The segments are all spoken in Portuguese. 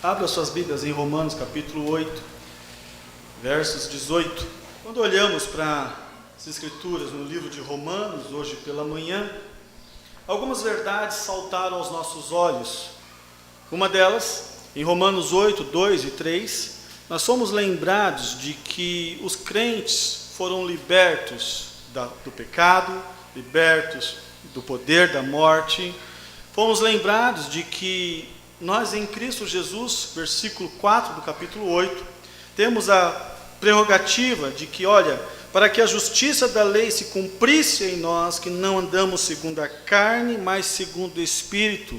Abra suas Bíblias em Romanos capítulo 8, versos 18. Quando olhamos para as Escrituras no livro de Romanos, hoje pela manhã, algumas verdades saltaram aos nossos olhos. Uma delas, em Romanos 8, 2 e 3, nós somos lembrados de que os crentes foram libertos do pecado, libertos do poder da morte. Fomos lembrados de que nós em Cristo Jesus, versículo 4 do capítulo 8, temos a prerrogativa de que, olha, para que a justiça da lei se cumprisse em nós, que não andamos segundo a carne, mas segundo o Espírito.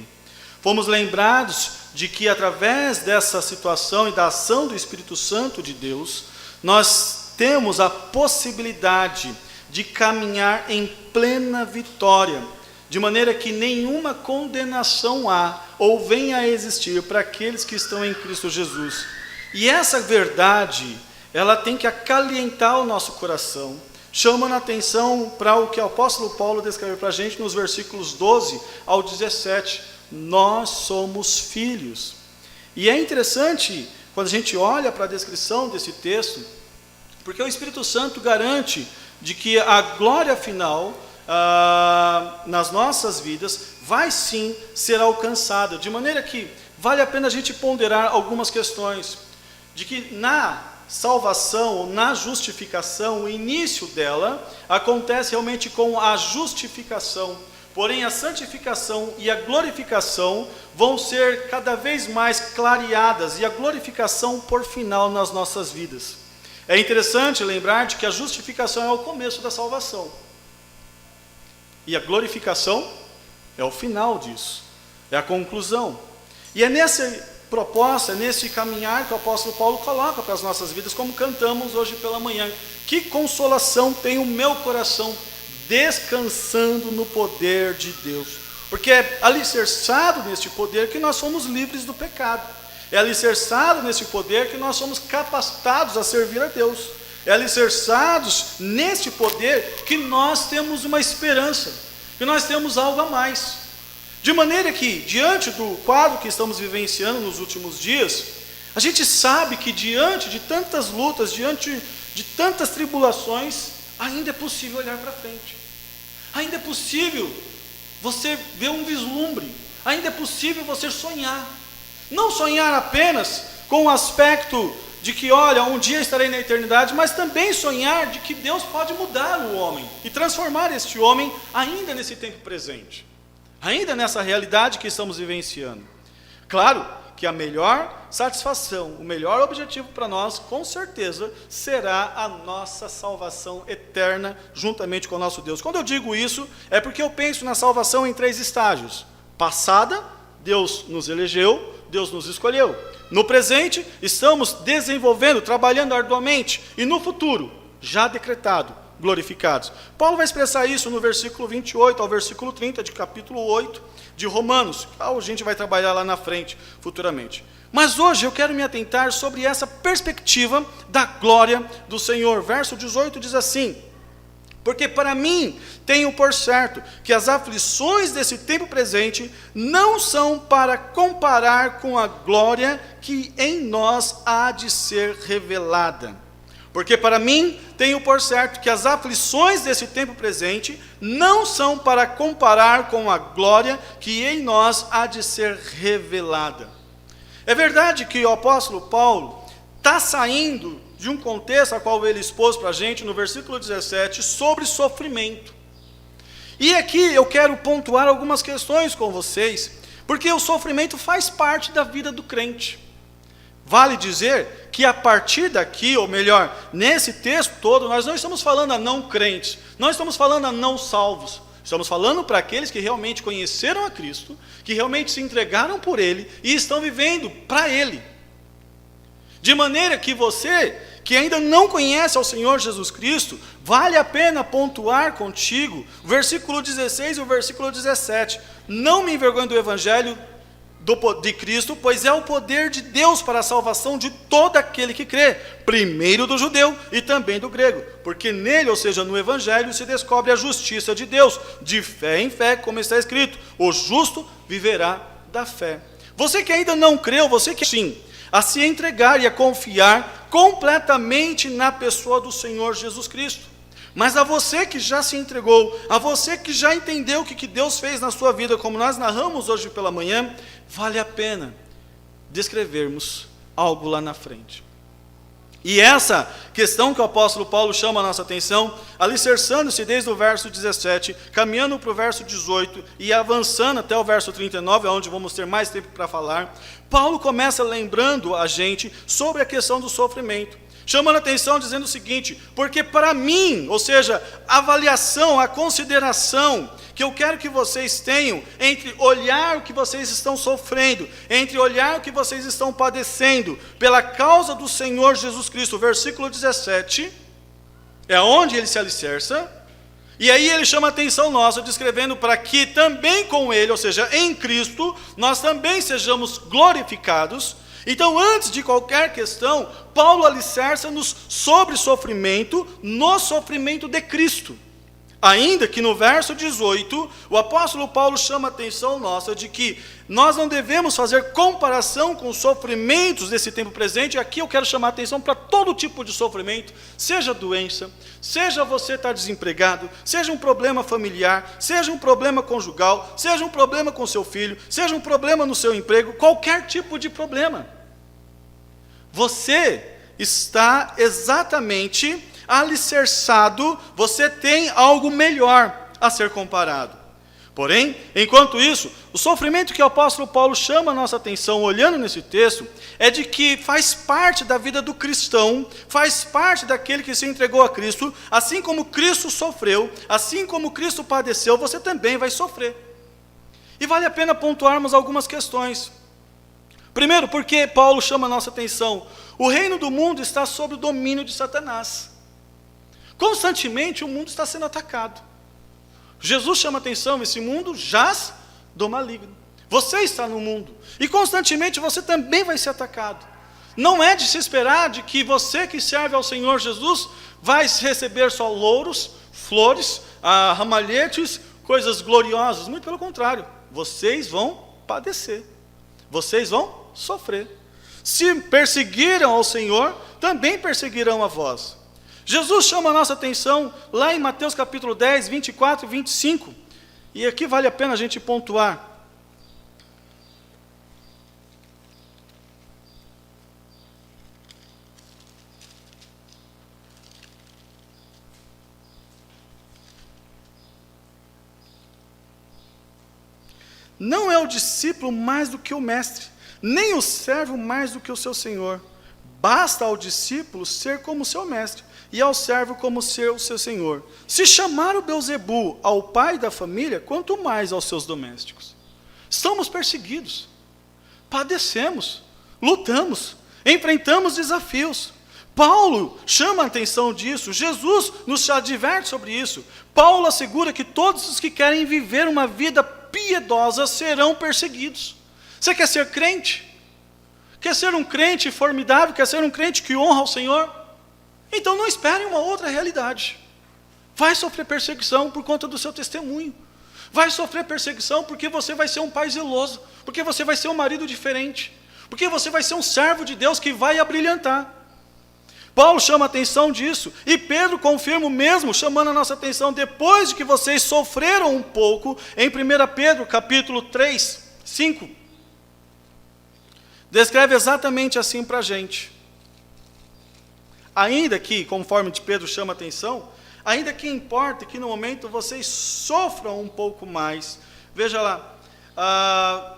Fomos lembrados de que através dessa situação e da ação do Espírito Santo de Deus, nós temos a possibilidade de caminhar em plena vitória, de maneira que nenhuma condenação há ou venha a existir para aqueles que estão em Cristo Jesus. E essa verdade, ela tem que acalentar o nosso coração, chamando a atenção para o que o apóstolo Paulo descreve para a gente nos versículos 12 ao 17. Nós somos filhos. E é interessante quando a gente olha para a descrição desse texto, porque o Espírito Santo garante de que a glória final nas nossas vidas vai sim ser alcançada, de maneira que vale a pena a gente ponderar algumas questões, de que na salvação, ou na justificação, o início dela acontece realmente com a justificação, porém a santificação e a glorificação vão ser cada vez mais clareadas, e a glorificação por final nas nossas vidas. É interessante lembrar de que a justificação é o começo da salvação, e a glorificação é o final disso, é a conclusão. E é nessa proposta, nesse caminhar que o apóstolo Paulo coloca para as nossas vidas, como cantamos hoje pela manhã. Que consolação tem o meu coração descansando no poder de Deus. Porque é alicerçado neste poder que nós somos livres do pecado. É alicerçado nesse poder que nós somos capacitados a servir a Deus. É alicerçados neste poder que nós temos uma esperança, que nós temos algo a mais. De maneira que, diante do quadro que estamos vivenciando nos últimos dias, a gente sabe que diante de tantas lutas, diante de tantas tribulações, ainda é possível olhar para frente. Ainda é possível você ver um vislumbre. Ainda é possível você sonhar. Não sonhar apenas com o aspecto de que, olha, um dia estarei na eternidade, mas também sonhar de que Deus pode mudar o homem e transformar este homem ainda nesse tempo presente, ainda nessa realidade que estamos vivenciando. Claro que a melhor satisfação, o melhor objetivo para nós, com certeza, será a nossa salvação eterna, juntamente com o nosso Deus. Quando eu digo isso, é porque eu penso na salvação em 3 estágios. Passada, Deus nos elegeu, Deus nos escolheu. No presente, estamos desenvolvendo, trabalhando arduamente. E no futuro, já decretado, glorificados. Paulo vai expressar isso no versículo 28 ao versículo 30 de capítulo 8 de Romanos. A gente vai trabalhar lá na frente, futuramente. Mas hoje eu quero me atentar sobre essa perspectiva da glória do Senhor. Verso 18 diz assim: porque para mim tenho por certo que as aflições desse tempo presente não são para comparar com a glória que em nós há de ser revelada. Porque para mim tenho por certo que as aflições desse tempo presente não são para comparar com a glória que em nós há de ser revelada. É verdade que o apóstolo Paulo está saindo de um contexto a qual ele expôs para a gente no versículo 17 sobre sofrimento. E aqui eu quero pontuar algumas questões com vocês, porque o sofrimento faz parte da vida do crente. Vale dizer que a partir daqui, ou melhor, nesse texto todo, nós não estamos falando a não crentes, não estamos falando a não salvos, estamos falando para aqueles que realmente conheceram a Cristo, que realmente se entregaram por Ele e estão vivendo para Ele. De maneira que você, que ainda não conhece ao Senhor Jesus Cristo, vale a pena pontuar contigo o versículo 16 e o versículo 17. Não me envergonhe do Evangelho de Cristo, pois é o poder de Deus para a salvação de todo aquele que crê, primeiro do judeu e também do grego, porque nele, ou seja, no Evangelho, se descobre a justiça de Deus, de fé em fé, como está escrito: o justo viverá da fé. Você que ainda não creu, você que sim, a se entregar e a confiar completamente na pessoa do Senhor Jesus Cristo. Mas a você que já se entregou, a você que já entendeu o que Deus fez na sua vida, como nós narramos hoje pela manhã, vale a pena descrevermos algo lá na frente. E essa questão que o apóstolo Paulo chama a nossa atenção, alicerçando-se desde o verso 17, caminhando para o verso 18 e avançando até o verso 39, onde vamos ter mais tempo para falar, Paulo começa lembrando a gente sobre a questão do sofrimento, chamando a atenção dizendo o seguinte: porque para mim, ou seja, a avaliação, a consideração que eu quero que vocês tenham entre olhar o que vocês estão sofrendo, entre olhar o que vocês estão padecendo pela causa do Senhor Jesus Cristo, versículo 17, é onde ele se alicerça, e aí ele chama a atenção nossa, descrevendo para que também com ele, ou seja, em Cristo, nós também sejamos glorificados. Então, antes de qualquer questão, Paulo alicerça-nos sobre sofrimento, no sofrimento de Cristo. Ainda que no verso 18, o apóstolo Paulo chama a atenção nossa de que nós não devemos fazer comparação com os sofrimentos desse tempo presente. Aqui eu quero chamar a atenção para todo tipo de sofrimento, seja doença, seja você estar desempregado, seja um problema familiar, seja um problema conjugal, seja um problema com seu filho, seja um problema no seu emprego, qualquer tipo de problema. Você está exatamente alicerçado, você tem algo melhor a ser comparado. Porém, enquanto isso, o sofrimento que o apóstolo Paulo chama a nossa atenção, olhando nesse texto, é de que faz parte da vida do cristão, faz parte daquele que se entregou a Cristo, assim como Cristo sofreu, assim como Cristo padeceu, você também vai sofrer. E vale a pena pontuarmos algumas questões. Primeiro, porque Paulo chama a nossa atenção, o reino do mundo está sob o domínio de Satanás. Constantemente o mundo está sendo atacado. Jesus chama a atenção, esse mundo jaz do maligno. Você está no mundo, e constantemente você também vai ser atacado. Não é de se esperar de que você que serve ao Senhor Jesus vai receber só louros, flores, ramalhetes, coisas gloriosas. Muito pelo contrário, vocês vão padecer, vocês vão sofrer. Se perseguiram ao Senhor, também perseguirão a vós. Jesus chama a nossa atenção lá em Mateus capítulo 10, 24 e 25. E aqui vale a pena a gente pontuar. Não é o discípulo mais do que o mestre, nem o servo mais do que o seu senhor. Basta ao discípulo ser como seu mestre, e ao servo como ser o seu senhor. Se chamar o Belzebu ao pai da família, quanto mais aos seus domésticos. Estamos perseguidos, padecemos, lutamos, enfrentamos desafios. Paulo chama a atenção disso, Jesus nos adverte sobre isso. Paulo assegura que todos os que querem viver uma vida piedosa serão perseguidos. Você quer ser crente? Quer ser um crente formidável? Quer ser um crente que honra ao Senhor? Então não espere uma outra realidade. Vai sofrer perseguição por conta do seu testemunho. Vai sofrer perseguição porque você vai ser um pai zeloso, porque você vai ser um marido diferente, porque você vai ser um servo de Deus que vai abrilhantar. Paulo chama a atenção disso, e Pedro confirma o mesmo, chamando a nossa atenção, depois de que vocês sofreram um pouco, em 1 Pedro capítulo 3, 5, descreve exatamente assim para a gente. Ainda que, conforme de Pedro chama a atenção, ainda que importa que no momento vocês sofram um pouco mais. Veja lá,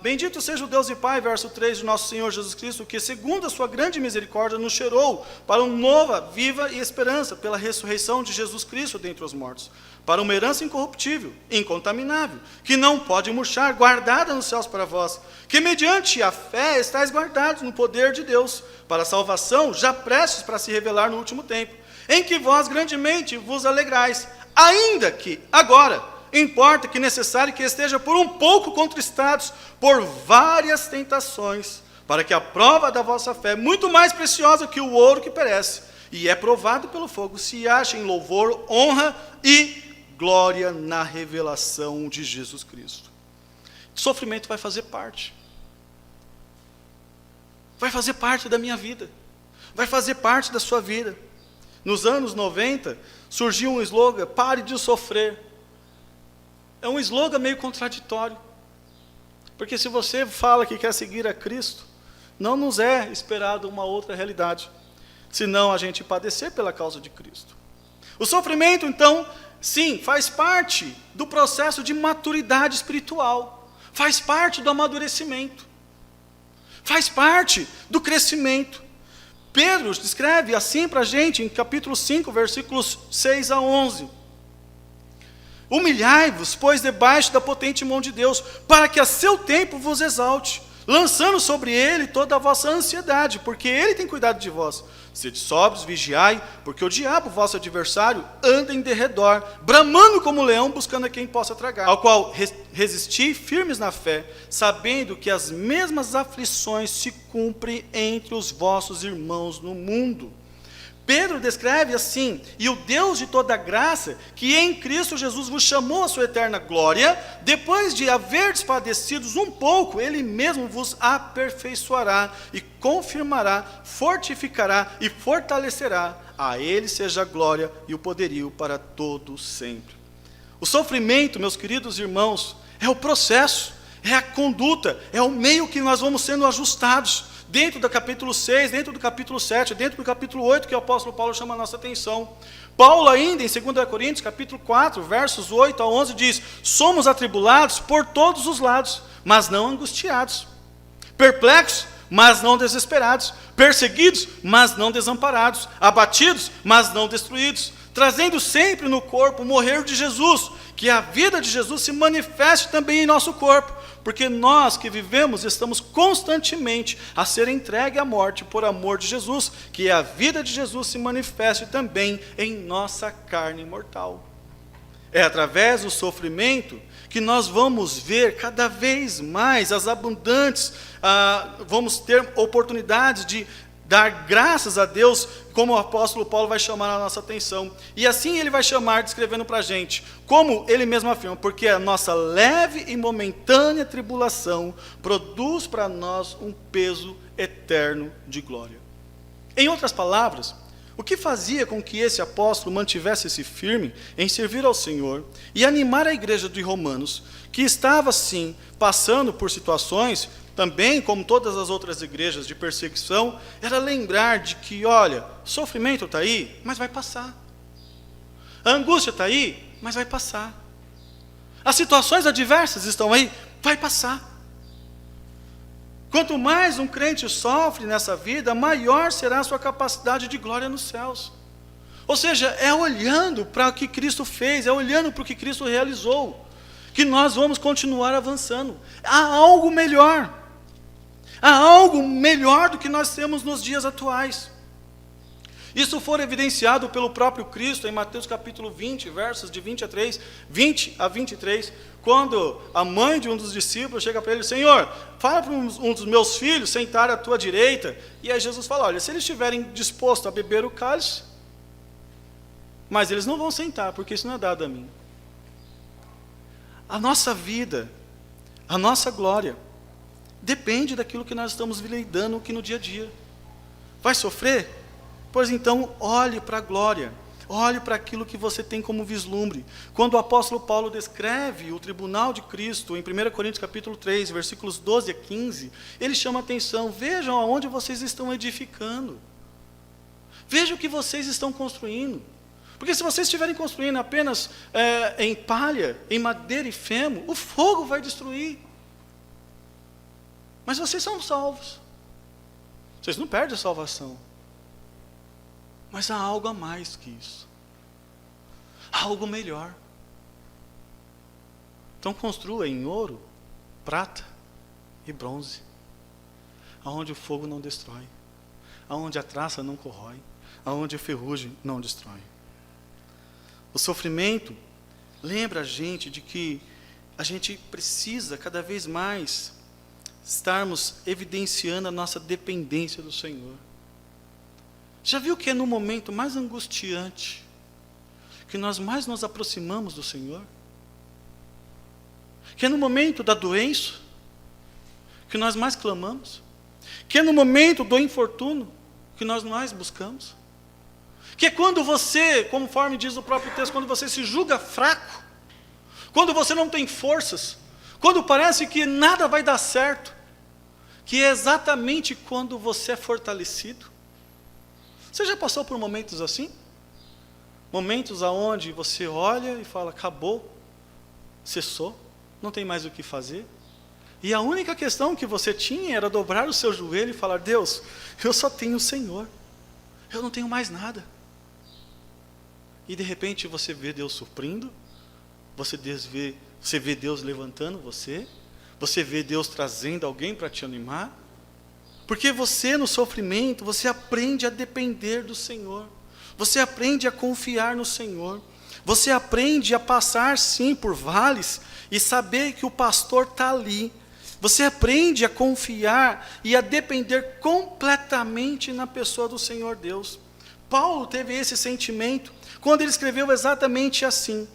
bendito seja o Deus e Pai, verso 3, de nosso Senhor Jesus Cristo, que segundo a sua grande misericórdia nos cheirou para uma nova, viva e esperança, pela ressurreição de Jesus Cristo dentre os mortos, para uma herança incorruptível, incontaminável, que não pode murchar, guardada nos céus para vós, que mediante a fé estáis guardados no poder de Deus, para a salvação, já prestes para se revelar no último tempo, em que vós grandemente vos alegrais, ainda que agora importa que necessário que esteja por um pouco contristados por várias tentações, para que a prova da vossa fé, muito mais preciosa que o ouro que perece, e é provado pelo fogo, se acha em louvor, honra e glória na revelação de Jesus Cristo. O sofrimento vai fazer parte. vai fazer parte da minha vida, vai fazer parte da sua vida. Nos anos 90, surgiu um slogan, pare de sofrer. É um slogan meio contraditório, porque se você fala que quer seguir a Cristo, não nos é esperado uma outra realidade, senão a gente padecer pela causa de Cristo. O sofrimento, então, sim, faz parte do processo de maturidade espiritual, faz parte do amadurecimento, faz parte do crescimento. Pedro descreve assim para a gente, em capítulo 5, versículos 6 a 11. Humilhai-vos, pois, debaixo da potente mão de Deus, para que a seu tempo vos exalte, lançando sobre ele toda a vossa ansiedade, porque ele tem cuidado de vós. Sede sóbrios, vigiai, porque o diabo, vosso adversário, anda em derredor, bramando como leão, buscando a quem possa tragar, ao qual resisti firmes na fé, sabendo que as mesmas aflições se cumprem entre os vossos irmãos no mundo. Pedro descreve assim: e o Deus de toda graça, que em Cristo Jesus vos chamou à sua eterna glória, depois de haverdes padecidos um pouco, ele mesmo vos aperfeiçoará e confirmará, fortificará e fortalecerá. A ele seja a glória e o poderio para todos sempre. O sofrimento, meus queridos irmãos, é o processo, é a conduta, é o meio que nós vamos sendo ajustados. Dentro do capítulo 6, dentro do capítulo 7, dentro do capítulo 8, que o apóstolo Paulo chama a nossa atenção. Paulo ainda, em 2 Coríntios, capítulo 4, versos 8 a 11, diz: somos atribulados por todos os lados, mas não angustiados, perplexos, mas não desesperados, perseguidos, mas não desamparados, abatidos, mas não destruídos, trazendo sempre no corpo o morrer de Jesus, que a vida de Jesus se manifeste também em nosso corpo, porque nós que vivemos estamos constantemente a ser entregue à morte por amor de Jesus, que a vida de Jesus se manifeste também em nossa carne mortal. É através do sofrimento que nós vamos ver cada vez mais as abundantes, vamos ter oportunidades de dar graças a Deus, como o apóstolo Paulo vai chamar a nossa atenção. E assim ele vai chamar, descrevendo para a gente, como ele mesmo afirma, porque a nossa leve e momentânea tribulação produz para nós um peso eterno de glória. Em outras palavras, o que fazia com que esse apóstolo mantivesse-se firme em servir ao Senhor e animar a igreja de Romanos, que estava, sim, passando por situações, também como todas as outras igrejas, de perseguição, era lembrar de que, olha, o sofrimento está aí, mas vai passar. A angústia está aí, mas vai passar. As situações adversas estão aí, vai passar. Quanto mais um crente sofre nessa vida, maior será a sua capacidade de glória nos céus. Ou seja, é olhando para o que Cristo fez, é olhando para o que Cristo realizou, que nós vamos continuar avançando. Há algo melhor. Há algo melhor do que nós temos nos dias atuais. Isso foi evidenciado pelo próprio Cristo em Mateus capítulo 20, versos de 20 a 23, quando a mãe de um dos discípulos chega para ele: Senhor, fala para um dos meus filhos sentar à tua direita. E aí Jesus fala: olha, se eles estiverem dispostos a beber o cálice, mas eles não vão sentar, porque isso não é dado a mim. A nossa vida, a nossa glória, depende daquilo que nós estamos lidando aqui no dia a dia. Vai sofrer? Pois então, olhe para a glória, olhe para aquilo que você tem como vislumbre. Quando o apóstolo Paulo descreve o tribunal de Cristo, em 1 Coríntios capítulo 3, versículos 12 a 15, ele chama a atenção: vejam aonde vocês estão edificando, vejam o que vocês estão construindo. Porque se vocês estiverem construindo apenas em palha, em madeira e feno, o fogo vai destruir. Mas vocês são salvos. Vocês não perdem a salvação. Mas há algo a mais que isso. Há algo melhor. Então construa em ouro, prata e bronze, aonde o fogo não destrói, aonde a traça não corrói, aonde a ferrugem não destrói. O sofrimento lembra a gente de que a gente precisa cada vez mais estarmos evidenciando a nossa dependência do Senhor. Já viu que é no momento mais angustiante que nós mais nos aproximamos do Senhor? Que é no momento da doença que nós mais clamamos? que é no momento do infortúnio que nós mais buscamos, que é quando você, conforme diz o próprio texto, quando você se julga fraco, quando você não tem forças, quando parece que nada vai dar certo, que é exatamente quando você é fortalecido. Você já passou por momentos assim? Momentos aonde você olha e fala, acabou, cessou, não tem mais o que fazer. E a única questão que você tinha era dobrar o seu joelho e falar, Deus, eu só tenho o Senhor, eu não tenho mais nada. E de repente você vê Deus suprindo, você vê Deus levantando você vê Deus trazendo alguém para te animar, porque você no sofrimento, você aprende a depender do Senhor, você aprende a confiar no Senhor, você aprende a passar sim por vales e saber que o pastor está ali, você aprende a confiar e a depender completamente na pessoa do Senhor Deus. Paulo teve esse sentimento quando ele escreveu exatamente assim: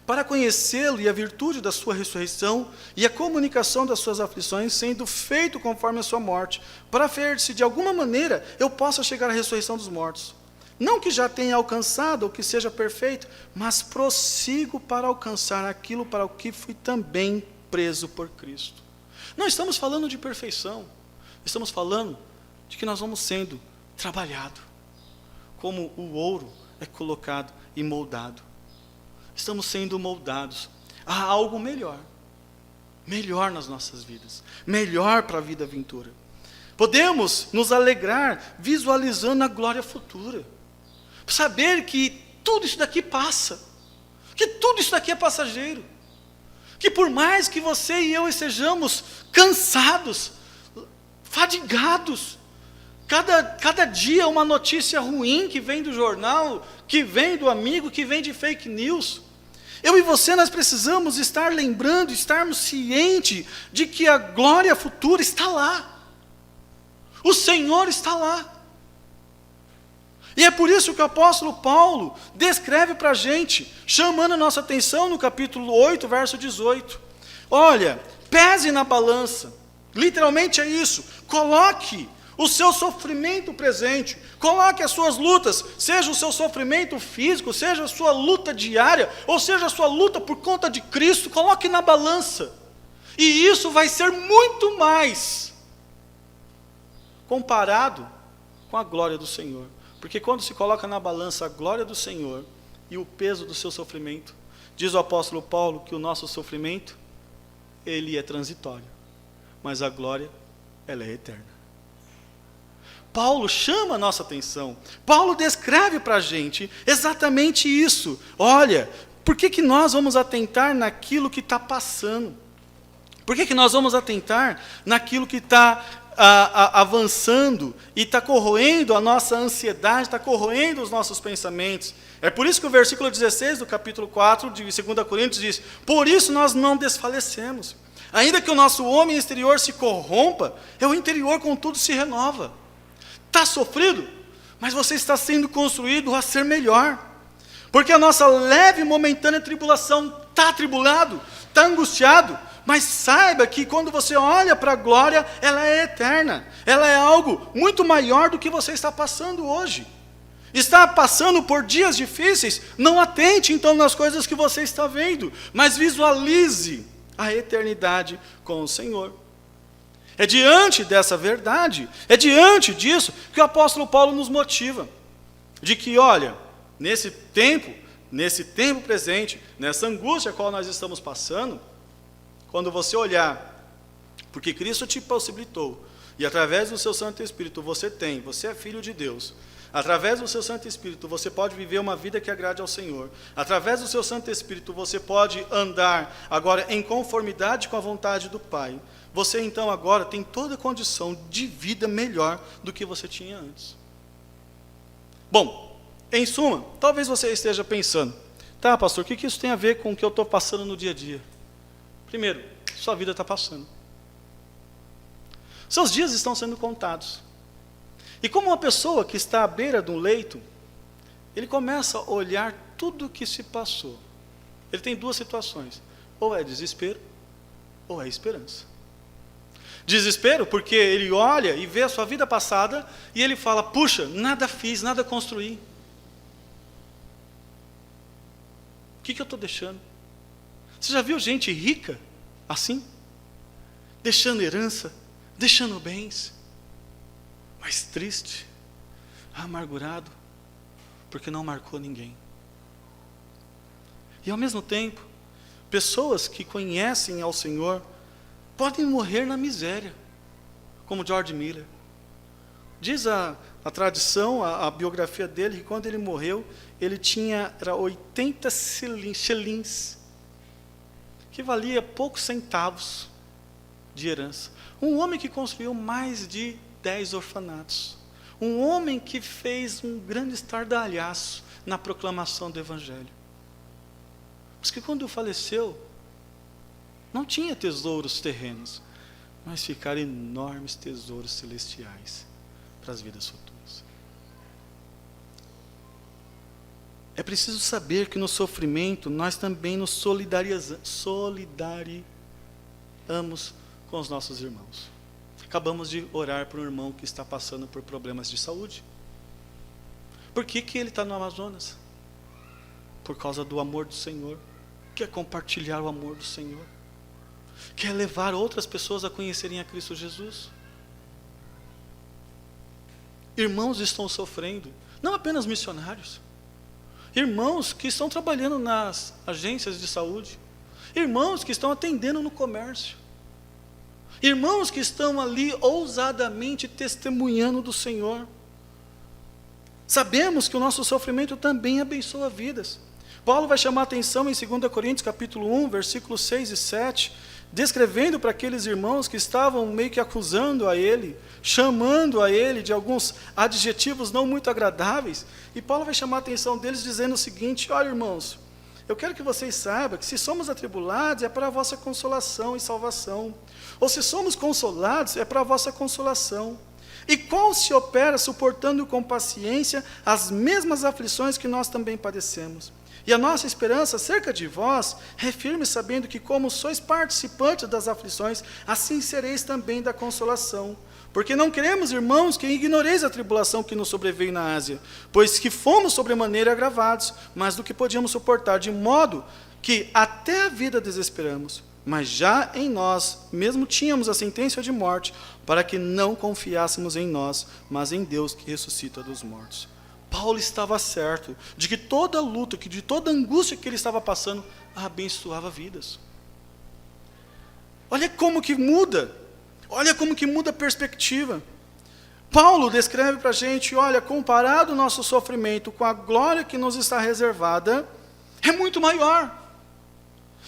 para conhecê-lo e a virtude da sua ressurreição e a comunicação das suas aflições, sendo feito conforme a sua morte, para ver se de alguma maneira eu possa chegar à ressurreição dos mortos. Não que já tenha alcançado ou que seja perfeito, mas prossigo para alcançar aquilo para o que fui também preso por Cristo. Não estamos falando de perfeição, estamos falando de que nós vamos sendo trabalhados, como o ouro é colocado e moldado. Estamos sendo moldados a algo melhor nas nossas vidas, melhor para a vida vindoura. Podemos nos alegrar visualizando a glória futura, saber que tudo isso daqui passa, que tudo isso daqui é passageiro, que por mais que você e eu estejamos cansados, fadigados, cada dia uma notícia ruim que vem do jornal, que vem do amigo, que vem de fake news, eu e você, nós precisamos estar lembrando, estarmos cientes de que a glória futura está lá, o Senhor está lá. E é por isso que o apóstolo Paulo descreve para a gente, chamando a nossa atenção no capítulo 8, verso 18. Olha, pese na balança, literalmente é isso, coloque o seu sofrimento presente, coloque as suas lutas, seja o seu sofrimento físico, seja a sua luta diária, ou seja a sua luta por conta de Cristo, coloque na balança. E isso vai ser muito mais comparado com a glória do Senhor. Porque quando se coloca na balança a glória do Senhor e o peso do seu sofrimento, diz o apóstolo Paulo que o nosso sofrimento, ele é transitório, mas a glória, ela é eterna. Paulo chama a nossa atenção, Paulo descreve para a gente exatamente isso. Olha, por que nós vamos atentar naquilo que está passando? Por que nós vamos atentar naquilo que está avançando e está corroendo a nossa ansiedade, está corroendo os nossos pensamentos? É por isso que o versículo 16 do capítulo 4 de 2 Coríntios diz: por isso nós não desfalecemos. Ainda que o nosso homem exterior se corrompa, o interior contudo se renova. Está sofrido, mas você está sendo construído a ser melhor. Porque a nossa leve e momentânea tribulação, está atribulado, está angustiado, mas saiba que quando você olha para a glória, ela é eterna. Ela é algo muito maior do que você está passando hoje. Está passando por dias difíceis, não atente então nas coisas que você está vendo, mas visualize a eternidade com o Senhor. É diante dessa verdade, é diante disso que o apóstolo Paulo nos motiva, de que, olha, nesse tempo presente, nessa angústia a qual nós estamos passando, quando você olhar, porque Cristo te possibilitou, e através do seu Santo Espírito você é filho de Deus, através do seu Santo Espírito você pode viver uma vida que agrade ao Senhor, através do seu Santo Espírito você pode andar agora em conformidade com a vontade do Pai. Você então agora tem toda a condição de vida melhor do que você tinha antes. Bom, em suma, talvez você esteja pensando, tá, pastor, o que isso tem a ver com o que eu estou passando no dia a dia? Primeiro, sua vida está passando. Seus dias estão sendo contados. E como uma pessoa que está à beira de um leito, ele começa a olhar tudo o que se passou. Ele tem duas situações, ou é desespero, ou é esperança. Desespero, porque ele olha e vê a sua vida passada e ele fala: puxa, nada fiz, nada construí. O que eu estou deixando? Você já viu gente rica assim? Deixando herança, deixando bens, mas triste, amargurado, porque não marcou ninguém. E ao mesmo tempo, pessoas que conhecem ao Senhor podem morrer na miséria, como George Miller. Diz a tradição, a biografia dele, que quando ele morreu, ele tinha 80 shillings, que valia poucos centavos de herança. Um homem que construiu mais de 10 orfanatos. Um homem que fez um grande estardalhaço na proclamação do Evangelho. Mas que quando faleceu, não tinha tesouros terrenos, mas ficaram enormes tesouros celestiais para as vidas futuras. É preciso saber que no sofrimento nós também nos solidarizamos com os nossos irmãos. Acabamos de orar por um irmão que está passando por problemas de saúde. Por que ele está no Amazonas? Por causa do amor do Senhor. Quer compartilhar o amor do Senhor. Quer levar outras pessoas a conhecerem a Cristo Jesus. Irmãos estão sofrendo, não apenas missionários. Irmãos que estão trabalhando nas agências de saúde. Irmãos que estão atendendo no comércio. Irmãos que estão ali ousadamente testemunhando do Senhor. Sabemos que o nosso sofrimento também abençoa vidas. Paulo vai chamar a atenção em 2 Coríntios capítulo 1, versículos 6 e 7, descrevendo para aqueles irmãos que estavam meio que acusando a ele, chamando a ele de alguns adjetivos não muito agradáveis. E Paulo vai chamar a atenção deles dizendo o seguinte: olha, irmãos, eu quero que vocês saibam que se somos atribulados é para a vossa consolação e salvação. Ou se somos consolados é para a vossa consolação. E qual se opera suportando com paciência as mesmas aflições que nós também padecemos. E a nossa esperança acerca de vós é firme, sabendo que como sois participantes das aflições, assim sereis também da consolação. Porque não queremos, irmãos, que ignoreis a tribulação que nos sobreveio na Ásia, pois que fomos sobremaneira agravados, mas do que podíamos suportar, de modo que até a vida desesperamos. Mas já em nós mesmo tínhamos a sentença de morte, para que não confiássemos em nós, mas em Deus que ressuscita dos mortos. Paulo estava certo de que toda luta, de toda angústia que ele estava passando, abençoava vidas. Olha como que muda a perspectiva. Paulo descreve para a gente, olha, comparado o nosso sofrimento com a glória que nos está reservada, é muito maior.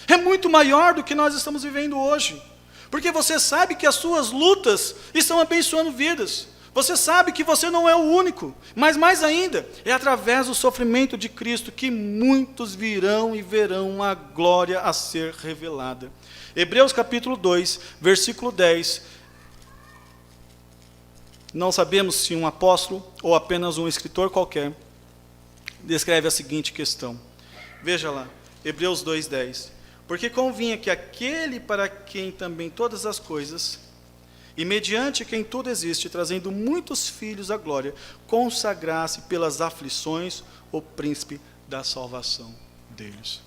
É muito maior do que nós estamos vivendo hoje. Porque você sabe que as suas lutas estão abençoando vidas. Você sabe que você não é o único. Mas mais ainda, é através do sofrimento de Cristo que muitos virão e verão a glória a ser revelada. Hebreus capítulo 2, versículo 10. Não sabemos se um apóstolo ou apenas um escritor qualquer descreve a seguinte questão. Veja lá, Hebreus 2, 10. Porque convinha que aquele para quem também todas as coisas, e mediante quem tudo existe, trazendo muitos filhos à glória, consagrasse pelas aflições o príncipe da salvação deles.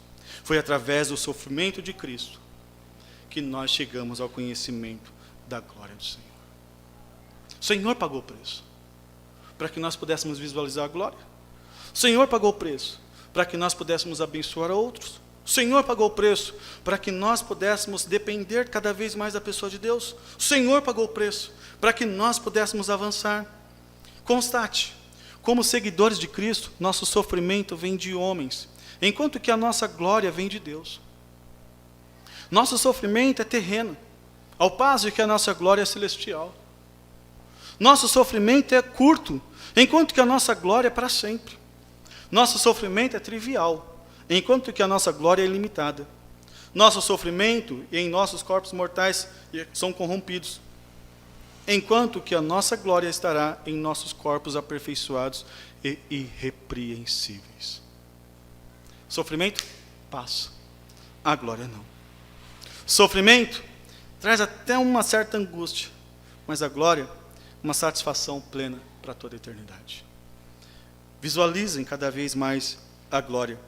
Foi através do sofrimento de Cristo que nós chegamos ao conhecimento da glória do Senhor. O Senhor pagou o preço para que nós pudéssemos visualizar a glória. O Senhor pagou o preço para que nós pudéssemos abençoar a outros. O Senhor pagou o preço para que nós pudéssemos depender cada vez mais da pessoa de Deus. O Senhor pagou o preço para que nós pudéssemos avançar. Constate, como seguidores de Cristo, nosso sofrimento vem de homens, enquanto que a nossa glória vem de Deus. Nosso sofrimento é terreno, ao passo que a nossa glória é celestial. Nosso sofrimento é curto, enquanto que a nossa glória é para sempre. Nosso sofrimento é trivial, enquanto que a nossa glória é ilimitada. Nosso sofrimento em nossos corpos mortais são corrompidos, enquanto que a nossa glória estará em nossos corpos aperfeiçoados e irrepreensíveis. Sofrimento passa, a glória não. Sofrimento traz até uma certa angústia, mas a glória, uma satisfação plena para toda a eternidade. Visualizem cada vez mais a glória.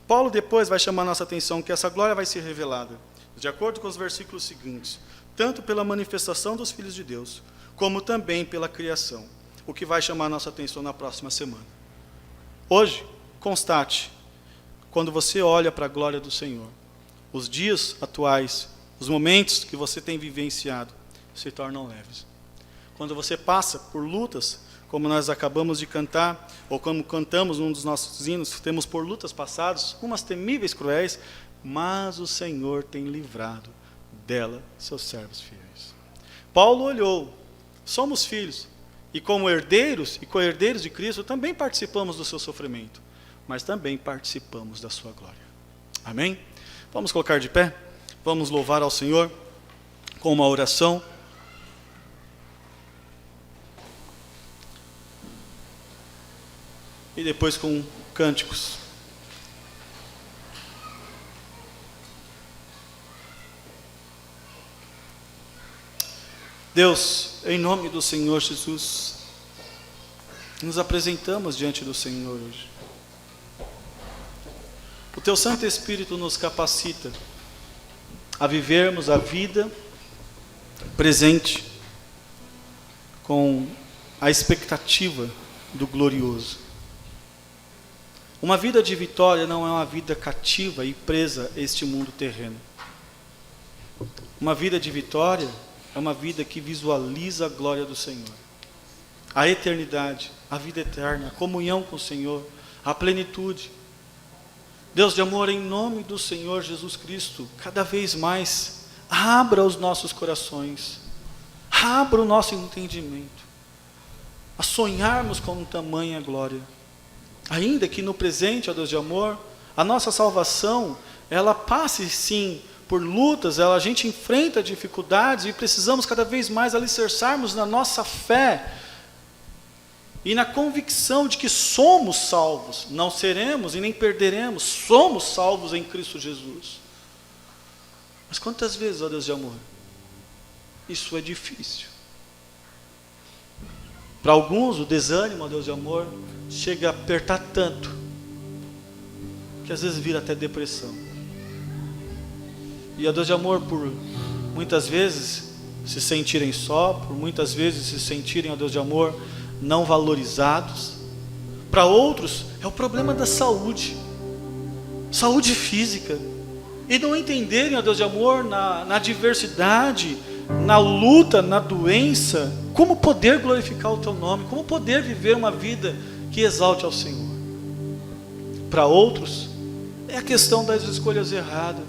Paulo depois vai chamar a nossa atenção que essa glória vai ser revelada, de acordo com os versículos seguintes, tanto pela manifestação dos filhos de Deus, como também pela criação, o que vai chamar a nossa atenção na próxima semana. Hoje, constate, quando você olha para a glória do Senhor, os dias atuais, os momentos que você tem vivenciado, se tornam leves. Quando você passa por lutas, como nós acabamos de cantar, ou como cantamos num dos nossos hinos, temos por lutas passadas, umas temíveis, cruéis, mas o Senhor tem livrado dela seus servos fiéis. Paulo olhou, somos filhos, e como herdeiros e co-herdeiros de Cristo, também participamos do seu sofrimento, mas também participamos da sua glória. Amém? Vamos colocar de pé? Vamos louvar ao Senhor com uma oração. E depois com cânticos. Deus, em nome do Senhor Jesus, nos apresentamos diante do Senhor hoje. O Teu Santo Espírito nos capacita a vivermos a vida presente com a expectativa do glorioso. Uma vida de vitória não é uma vida cativa e presa a este mundo terreno. Uma vida de vitória é uma vida que visualiza a glória do Senhor, a eternidade, a vida eterna, a comunhão com o Senhor, a plenitude. Deus de amor, em nome do Senhor Jesus Cristo, cada vez mais, abra os nossos corações, abra o nosso entendimento, a sonharmos com tamanha glória. Ainda que no presente, ó Deus de amor, a nossa salvação, ela passe sim por lutas, a gente enfrenta dificuldades e precisamos cada vez mais alicerçarmos na nossa fé e na convicção de que somos salvos, não seremos e nem perderemos, somos salvos em Cristo Jesus. Mas quantas vezes, ó Deus de amor, isso é difícil. Para alguns o desânimo, ó Deus de amor, chega a apertar tanto, que às vezes vira até depressão. E ó Deus de amor, por muitas vezes se sentirem só, por muitas vezes se sentirem, ó Deus de amor, não valorizados. Para outros é o problema da saúde física, e não entenderem, ó Deus de amor, na diversidade, na luta, na doença, como poder glorificar o Teu nome, como poder viver uma vida que exalte ao Senhor. Para outros é a questão das escolhas erradas,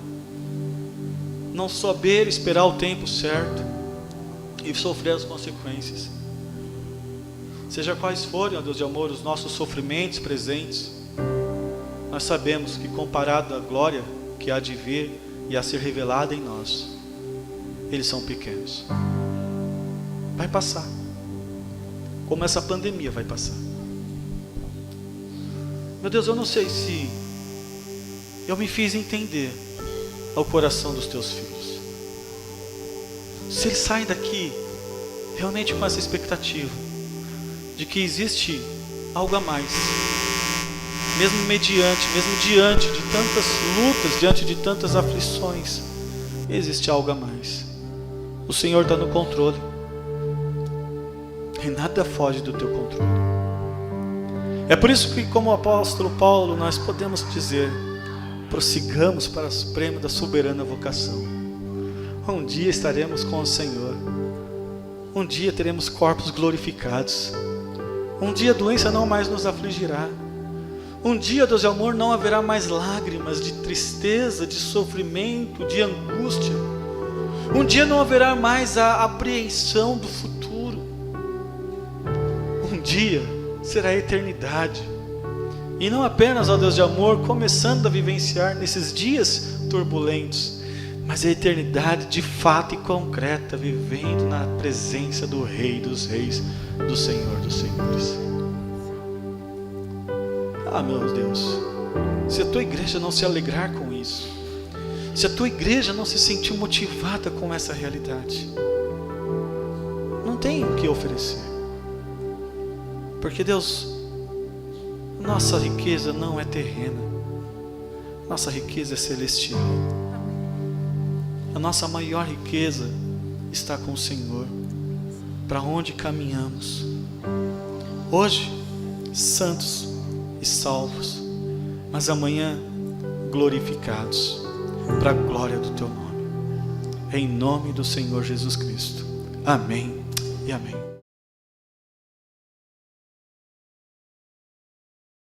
não saber esperar o tempo certo e sofrer as consequências. Seja quais forem, ó Deus de amor, os nossos sofrimentos presentes, nós sabemos que comparado à glória que há de vir e a ser revelada em nós, eles são pequenos. Vai passar, como essa pandemia vai passar. Meu Deus, eu não sei se eu me fiz entender ao coração dos Teus filhos. Se eles saem daqui realmente com essa expectativa de que existe algo a mais, mesmo diante de tantas lutas, diante de tantas aflições, existe algo a mais. O Senhor está no controle, e nada foge do Teu controle. É por isso que, como o apóstolo Paulo, nós podemos dizer: prossigamos para o prêmio da soberana vocação. Um dia estaremos com o Senhor, um dia teremos corpos glorificados, um dia a doença não mais nos afligirá, um dia, Deus de amor, não haverá mais lágrimas de tristeza, de sofrimento, de angústia. Um dia não haverá mais a apreensão do futuro. Um dia será a eternidade. E não apenas, ó Deus de amor, começando a vivenciar nesses dias turbulentos, mas a eternidade de fato e concreta, vivendo na presença do Rei dos Reis, do Senhor dos Senhores. Ah, meu Deus, se a Tua igreja não se alegrar com isso, se a tua igreja não se sentir motivada com essa realidade, não tem o que oferecer. Porque Deus, nossa riqueza não é terrena, nossa riqueza é celestial. A nossa maior riqueza está com o Senhor. Para onde caminhamos? Hoje, santos e salvos, mas amanhã glorificados para a glória do Teu nome. Em nome do Senhor Jesus Cristo. Amém e amém.